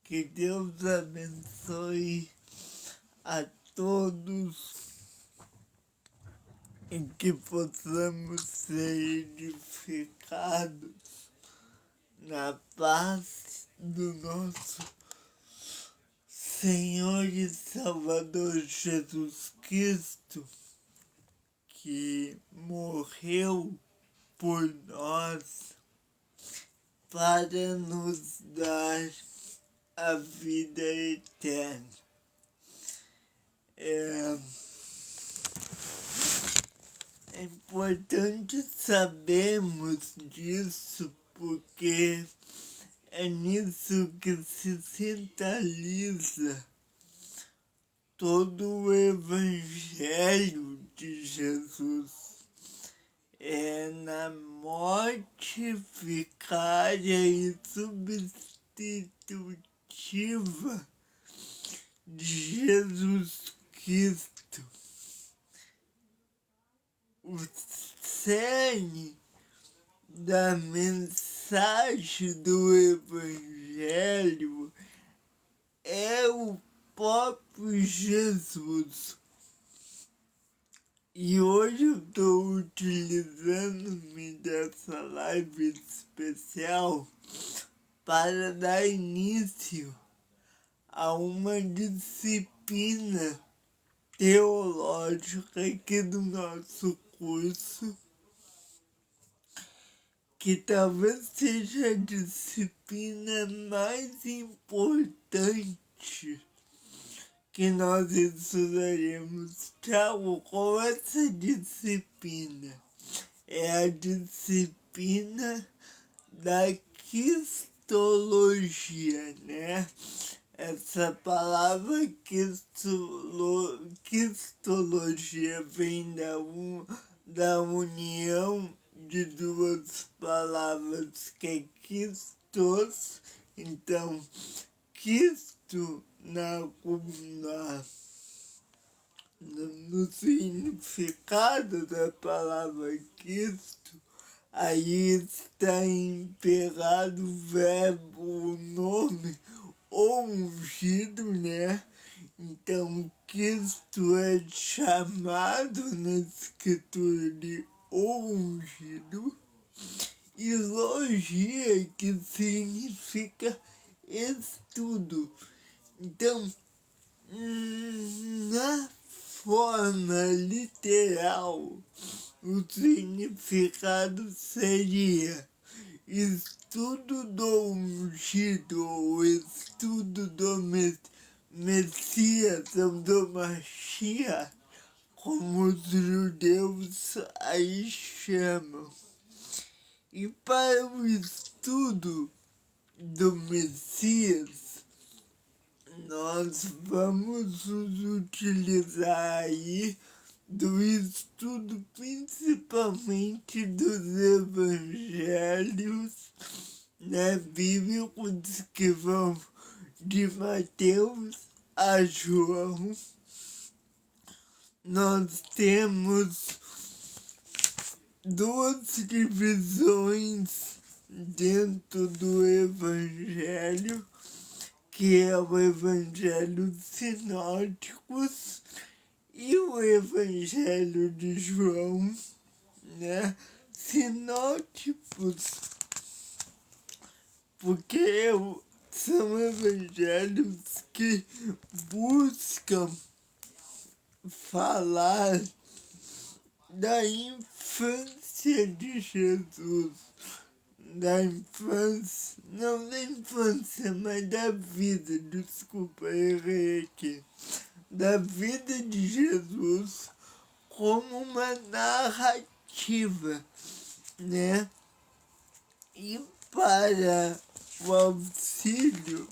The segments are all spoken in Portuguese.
Que Deus abençoe a todos e que possamos ser edificados na paz do nosso Senhor e Salvador Jesus Cristo, que morreu por nós para nos dar a vida eterna. É importante sabermos disso porque é nisso que se centraliza todo o Evangelho de Jesus. É na morte vicária e substitutiva de Jesus Cristo. O cerne da mensagem do Evangelho é o próprio Jesus. E hoje eu estou utilizando-me dessa live especial para dar início a uma disciplina teológica aqui do nosso curso, que talvez seja a disciplina mais importante que nós estudaremos. Qual é essa disciplina? É a disciplina da cristologia, né? Essa palavra cristologia vem da união de duas palavras que é Christos. Então, Cristo no significado da palavra Cristo, aí está empregado o verbo, o nome, ungido, né? Então, Cristo é chamado na escritura de ungido, e logia, que significa estudo. Então, na forma literal, o significado seria estudo do ungido, ou estudo do Messias ou do Mashiach, como os judeus aí chamam. E para o estudo do Messias, nós vamos utilizar aí do estudo principalmente dos evangelhos, né, bíblicos, que vão de Mateus a João. Nós temos duas divisões dentro do Evangelho, que é o Evangelho sinóticos e o Evangelho de João, né? Sinóticos, porque são evangelhos que buscam falar da infância de Jesus, não da infância, mas da vida, desculpa, errei aqui, da vida de Jesus como uma narrativa, né? E para o auxílio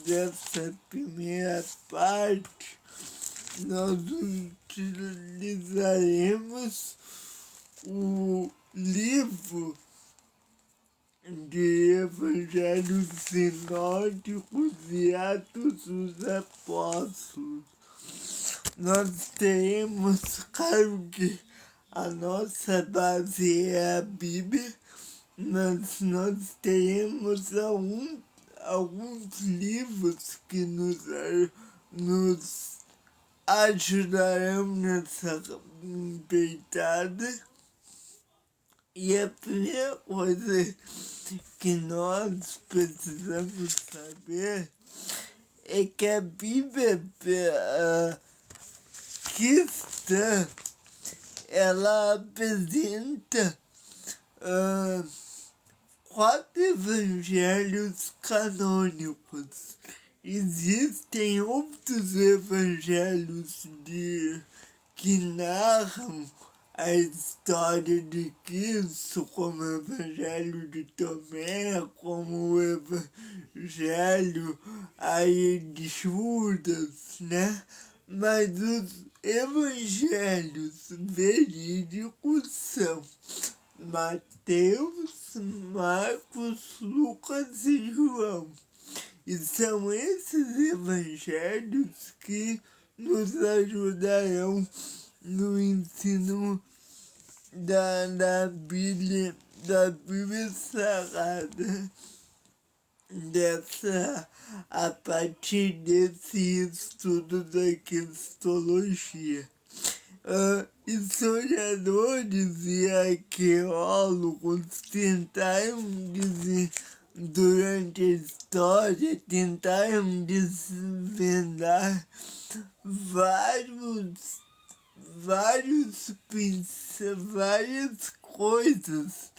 dessa primeira parte, nós utilizaremos o livro de Evangelhos Sinóticos e Atos dos Apóstolos. Nós teremos, claro que a nossa base é a Bíblia, mas nós teremos alguns livros que nos ajudarão nessa empreitada. E a primeira coisa que nós precisamos saber é que a Bíblia cristã, ela apresenta 4 evangelhos canônicos. Existem outros evangelhos que narram a história de Cristo, como o Evangelho de Tomé, como o Evangelho aí de Judas, né? Mas os evangelhos verídicos são Mateus, Marcos, Lucas e João. E são esses evangelhos que nos ajudarão no ensino da Bíblia Sagrada, a partir desse estudo da cristologia. Historiadores e arqueólogos tentaram durante a história, tentaram desvendar várias coisas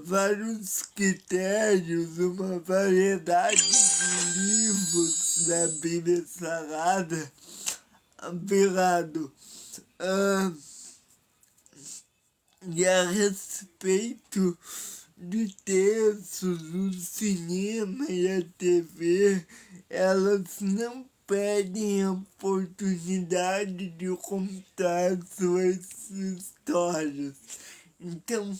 vários critérios, uma variedade de livros da Bíblia Sagrada, e a respeito de textos, do cinema e a TV, elas não perdem a oportunidade de contar suas histórias. Então,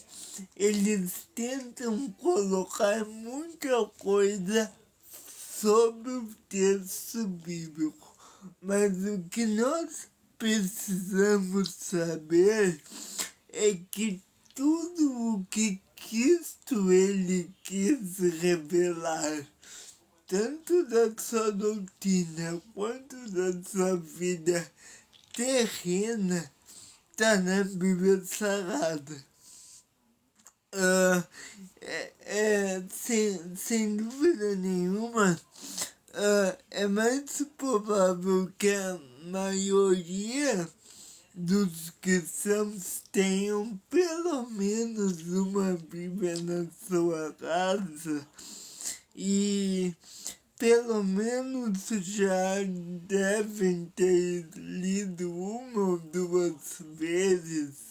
eles tentam colocar muita coisa sobre o texto bíblico, mas o que nós precisamos saber é que tudo o que Cristo ele quis revelar, tanto da sua doutrina quanto da sua vida terrena, está na Bíblia Sagrada. Sem dúvida nenhuma, é mais provável que a maioria dos cristãos tenham pelo menos uma Bíblia na sua casa e pelo menos já devem ter lido uma ou duas vezes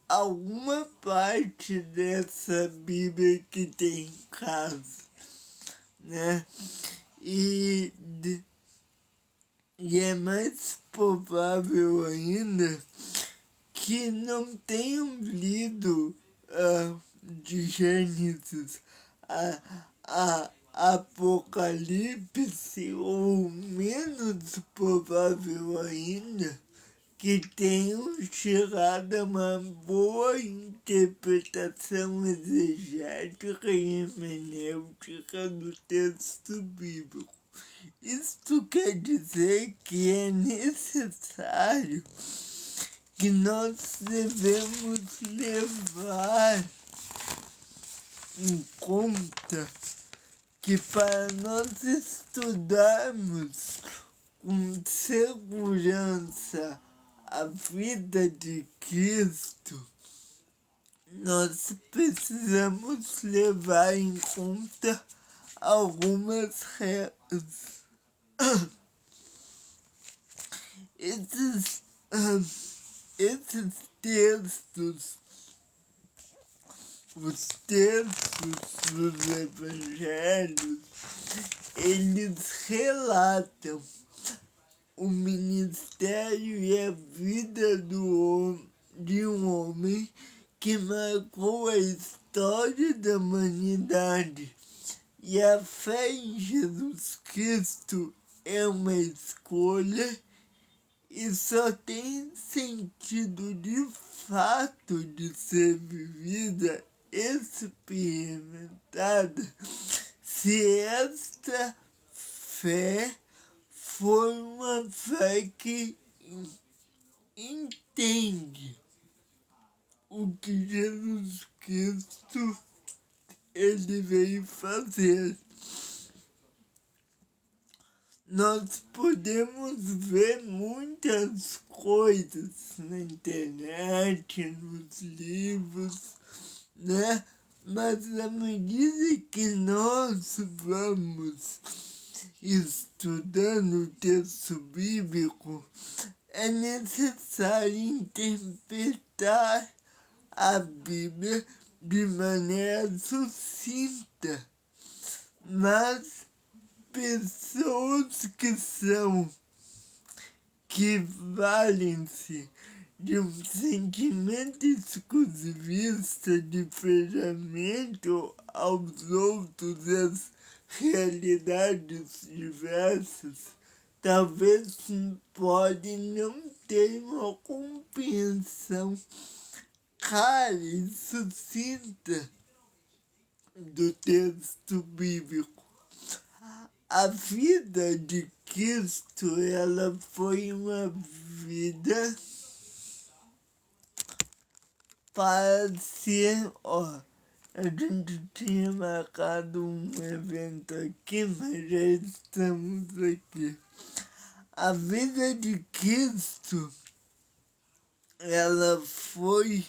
alguma parte dessa Bíblia que tem em casa, né? E é mais provável ainda que não tenham lido de Gênesis a Apocalipse, ou menos provável ainda que tenham chegado a uma boa interpretação exegética e hermenêutica do texto bíblico. Isto quer dizer que é necessário que nós devemos levar em conta que para nós estudarmos com segurança a vida de Cristo, nós precisamos levar em conta algumas regras. Esses textos, os textos dos evangelhos, eles relatam o ministério e a vida de um homem que marcou a história da humanidade. E a fé em Jesus Cristo é uma escolha e só tem sentido de fato de ser vivida experimentada se esta fé foi uma fé que entende o que Jesus Cristo ele veio fazer. Nós podemos ver muitas coisas na internet, nos livros, né? Mas à medida que nós vamos estudando o texto bíblico, é necessário interpretar a Bíblia de maneira sucinta, mas pessoas que valem-se de um sentimento exclusivista de fechamento aos outros e às realidades diversas, talvez podem não ter uma compreensão clara e sucinta do texto bíblico. A vida de Cristo, ela foi uma vida para ser, a gente tinha marcado um evento aqui, mas já estamos aqui. A vida de Cristo, ela foi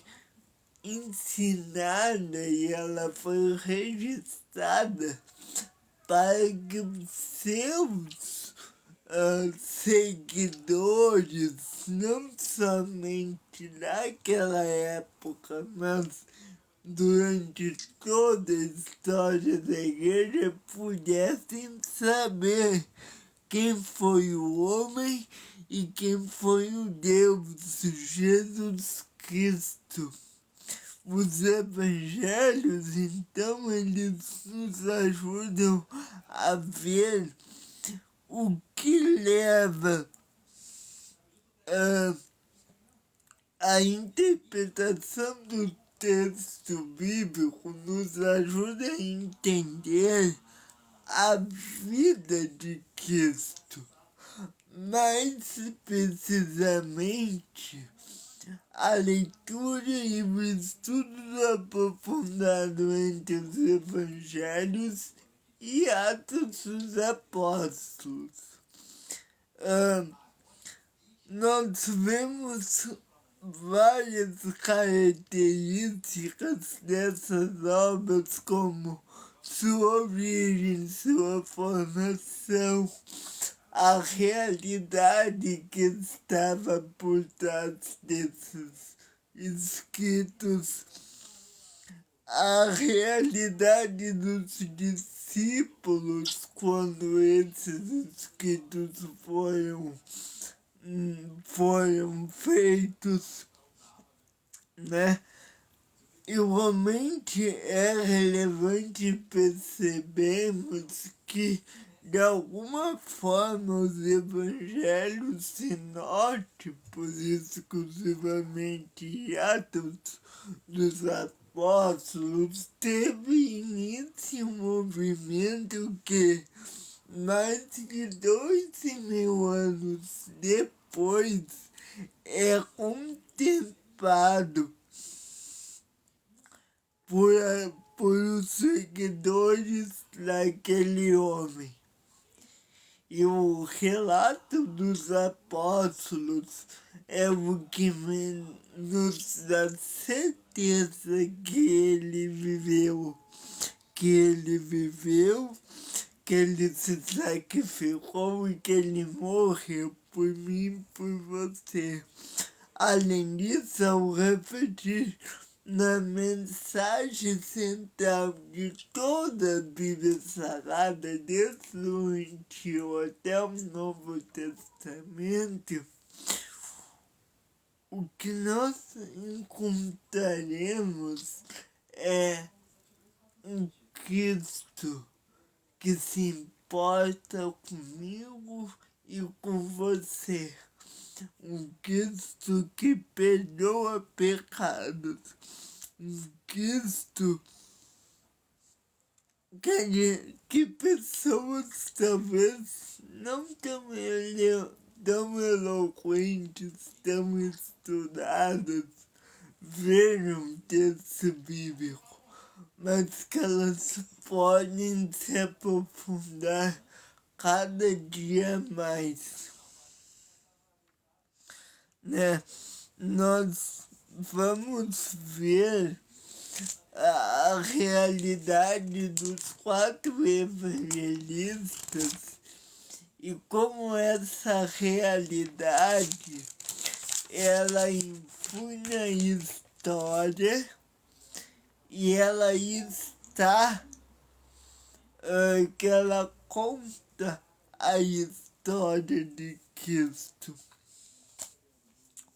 ensinada e ela foi registrada para que seus seguidores, não somente naquela época, mas durante toda a história da igreja, pudessem saber quem foi o homem e quem foi o Deus, Jesus Cristo. Os evangelhos, então, eles nos ajudam a ver o que leva a interpretação do texto bíblico, nos ajuda a entender a vida de Cristo. Mais precisamente, a leitura e o estudo aprofundado entre os evangelhos e Atos dos Apóstolos. Nós vemos várias características dessas obras, como sua origem, sua formação, a realidade que estava por trás desses escritos, a realidade dos discípulos quando esses escritos foram feitos, né? Igualmente é relevante percebermos que, de alguma forma, os evangelhos sinóticos, exclusivamente Atos dos Apóstolos, teve início um movimento que, mais de 2.000 anos depois, é contemplado por os seguidores daquele homem. E o relato dos apóstolos é o que nos dá certeza que ele viveu, que ele se sacrificou e que ele morreu por mim e por você. Além disso, ao refletir na mensagem central de toda a Bíblia Sagrada, desde o Antigo até o Novo Testamento, o que nós encontraremos é um Cristo que se importa comigo e com você. Um Cristo que perdoa pecados. Cristo, que pessoas talvez não tão eloquentes, tão estudadas, vejam texto bíblico, mas que elas podem se aprofundar cada dia mais, né? Nós vamos ver a realidade dos 4 evangelistas e como essa realidade ela influi a história e ela está que ela conta a história de Cristo.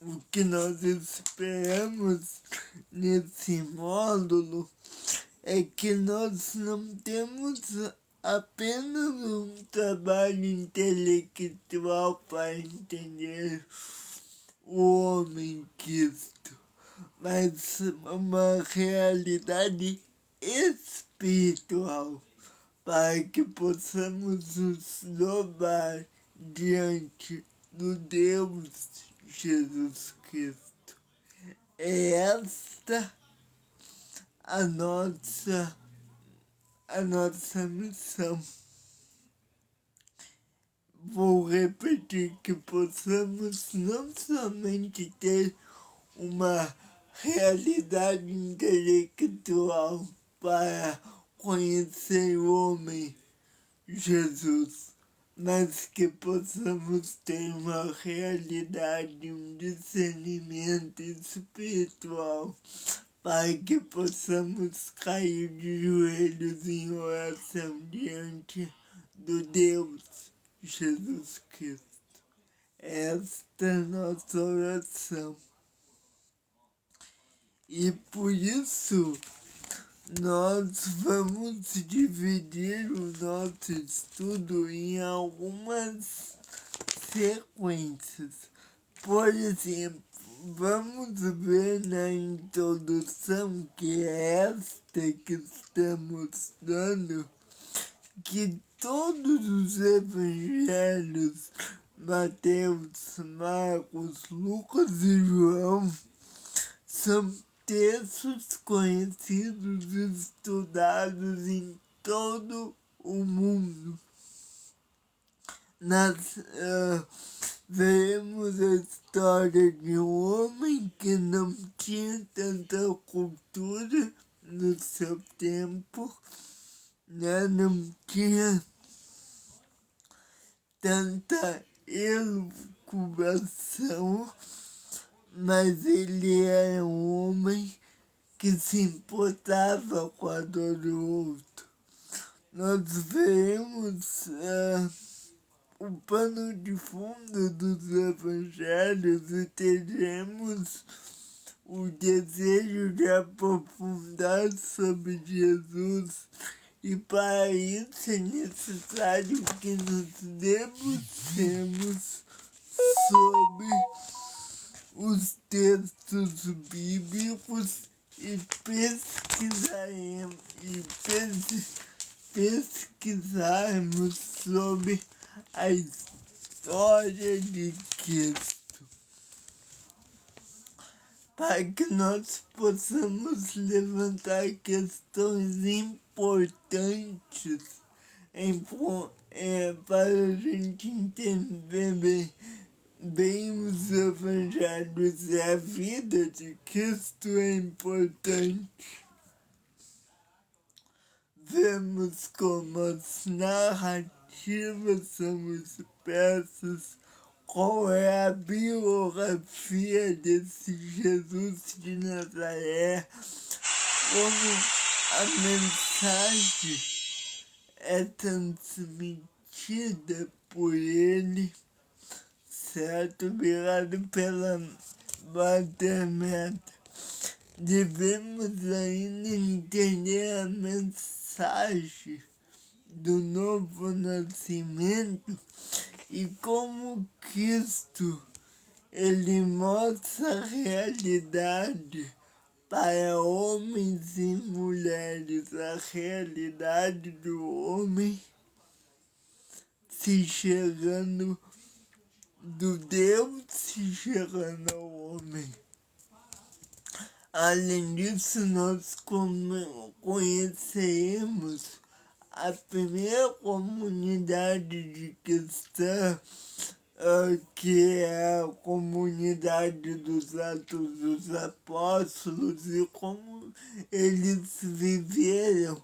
O que nós esperamos nesse módulo é que nós não temos apenas um trabalho intelectual para entender o homem Cristo, mas uma realidade espiritual para que possamos nos dobrar diante do Deus Jesus Cristo. É esta a nossa missão. Vou repetir, que possamos não somente ter uma realidade intelectual para conhecer o homem Jesus, mas que possamos ter uma realidade, um discernimento espiritual, para que possamos cair de joelhos em oração diante do Deus Jesus Cristo. Esta é a nossa oração. E por isso nós vamos dividir o nosso estudo em algumas sequências. Por exemplo, vamos ver na introdução, que é esta que estamos dando, que todos os evangelhos, Mateus, Marcos, Lucas e João, são textos conhecidos e estudados em todo o mundo. Vemos a história de um homem que não tinha tanta cultura no seu tempo, né? Não tinha tanta elucubração, mas ele era um homem que se importava com a dor do outro. Nós vemos o pano de fundo dos evangelhos e teremos o desejo de aprofundar sobre Jesus. E para isso é necessário que nos debrucemos sobre os textos bíblicos e pesquisarmos sobre a história de Cristo, para que nós possamos levantar questões importantes para a gente entender bem os evangelhos e a vida de Cristo é importante. Vemos como as narrativas são expressas, qual é a biografia desse Jesus de Nazaré, como a mensagem é transmitida por ele, certo? Obrigado pela bater-meta. Devemos ainda entender a mensagem do novo nascimento e como Cristo ele mostra a realidade para homens e mulheres, a realidade do homem se chegando, do Deus se chegando ao homem. Além disso, nós conheceremos a primeira comunidade de cristã, que é a comunidade dos Atos dos Apóstolos, e como eles viveram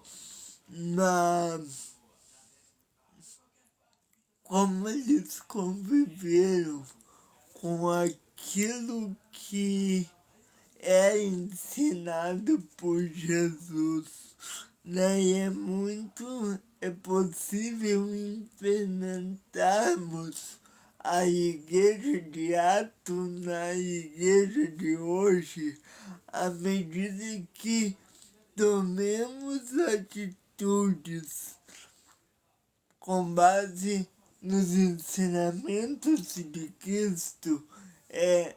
como eles conviveram com aquilo que é ensinado por Jesus, né? E é possível implementarmos a igreja de Atos na igreja de hoje, à medida que tomemos atitudes com base nos ensinamentos de Cristo. É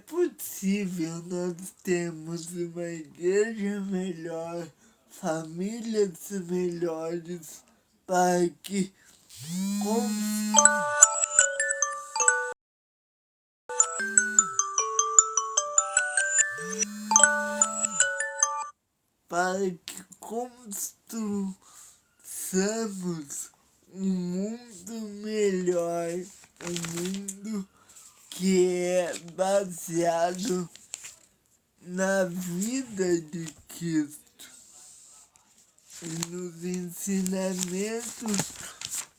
possível nós termos uma igreja melhor, famílias melhores, para que construamos um mundo melhor, um mundo que é baseado na vida de Cristo e nos ensinamentos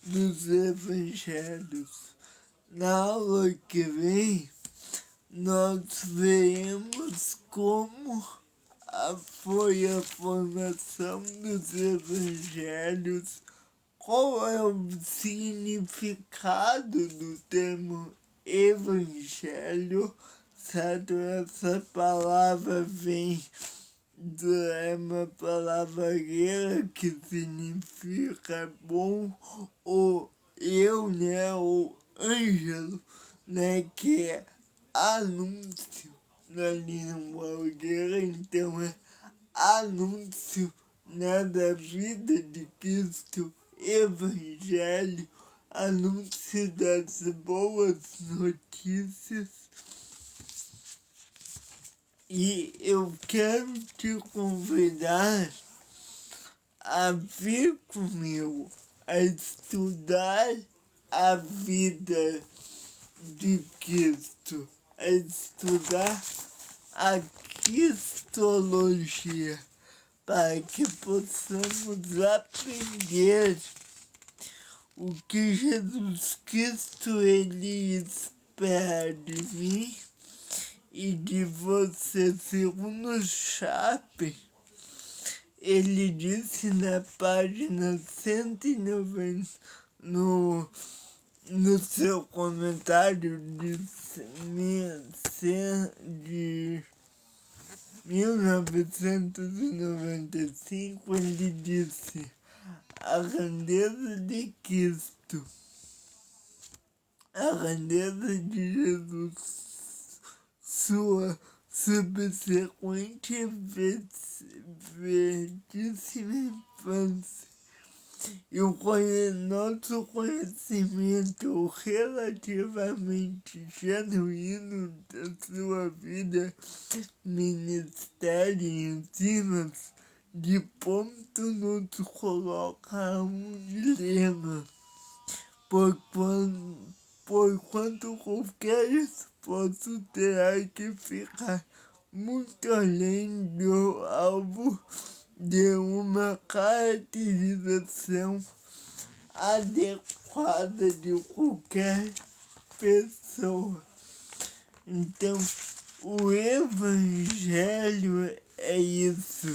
dos evangelhos. Na aula que vem, nós veremos como foi a formação dos evangelhos, qual é o significado do termo evangelho, certo? Essa palavra é uma palavra grega que significa bom, ou eu, né, ou ângelo, né, que é anúncio na língua grega. Então é anúncio, né, da vida de Cristo, evangelho, anúncio das boas notícias. E eu quero te convidar a vir comigo, a estudar a vida de Cristo, a estudar a cristologia, para que possamos aprender o que Jesus Cristo ele espera de mim e de você. Segundo Chape, ele disse na página 190, no seu comentário de 1995, ele disse: a grandeza de Cristo, a grandeza de Jesus, sua subsequente verdíssima infância e o nosso conhecimento relativamente genuíno da sua vida, ministério e ensinos, de ponto nos coloca a um dilema, porquanto qualquer esforço terá que ficar muito além do alvo de uma caracterização adequada de qualquer pessoa. Então, o Evangelho é isso.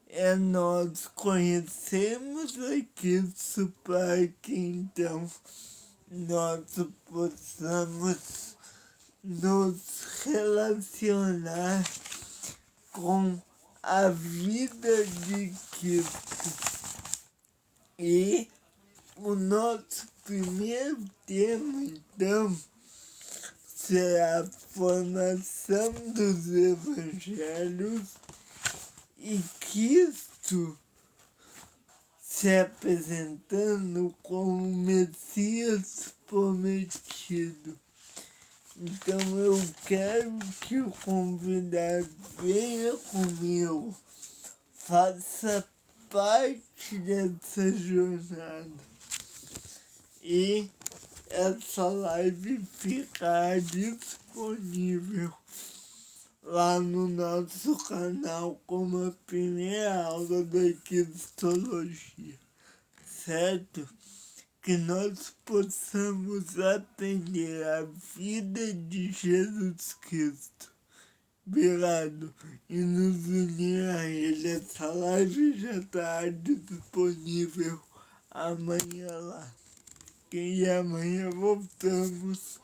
É nós conhecermos a Cristo para que então nós possamos nos relacionar com a vida de Cristo. E o nosso primeiro tema, então, será a formação dos evangelhos e Cristo se apresentando como Messias prometido. Então eu quero que o convidado venha comigo, faça parte dessa jornada. E essa live ficará disponível lá no nosso canal como a primeira aula da Cristologia, certo? Que nós possamos aprender a vida de Jesus Cristo. Obrigado e nos unir a Ele. Essa live já está disponível amanhã lá. E amanhã voltamos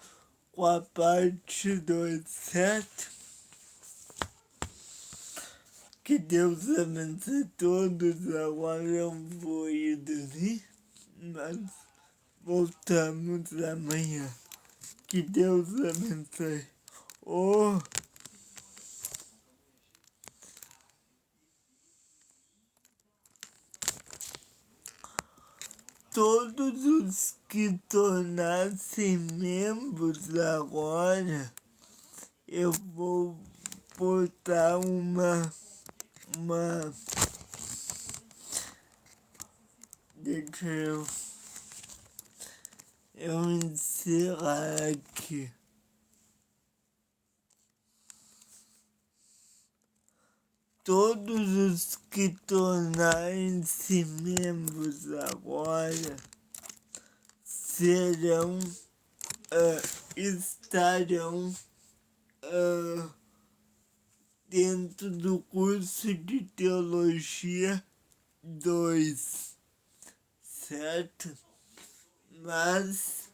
com a parte 2, certo? Que Deus abençoe todos. Agora eu vou ir dormir, mas voltamos amanhã. Que Deus abençoe. Oh, todos os que tornassem membros agora, eu vou botar uma deixa eu encerrar aqui. Todos os que tornarem-se membros agora serão, estarão dentro do curso de Teologia 2, certo? Mas,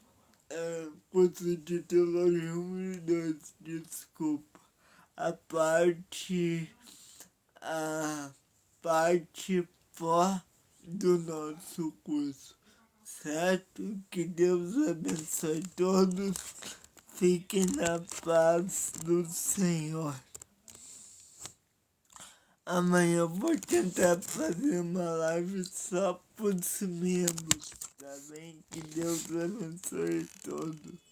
curso de Teologia 1 e 2, desculpa. A parte pró do nosso curso, certo? Que Deus abençoe todos, fiquem na paz do Senhor. Amanhã eu vou tentar fazer uma live só para os membros, tá bem? Que Deus abençoe todos.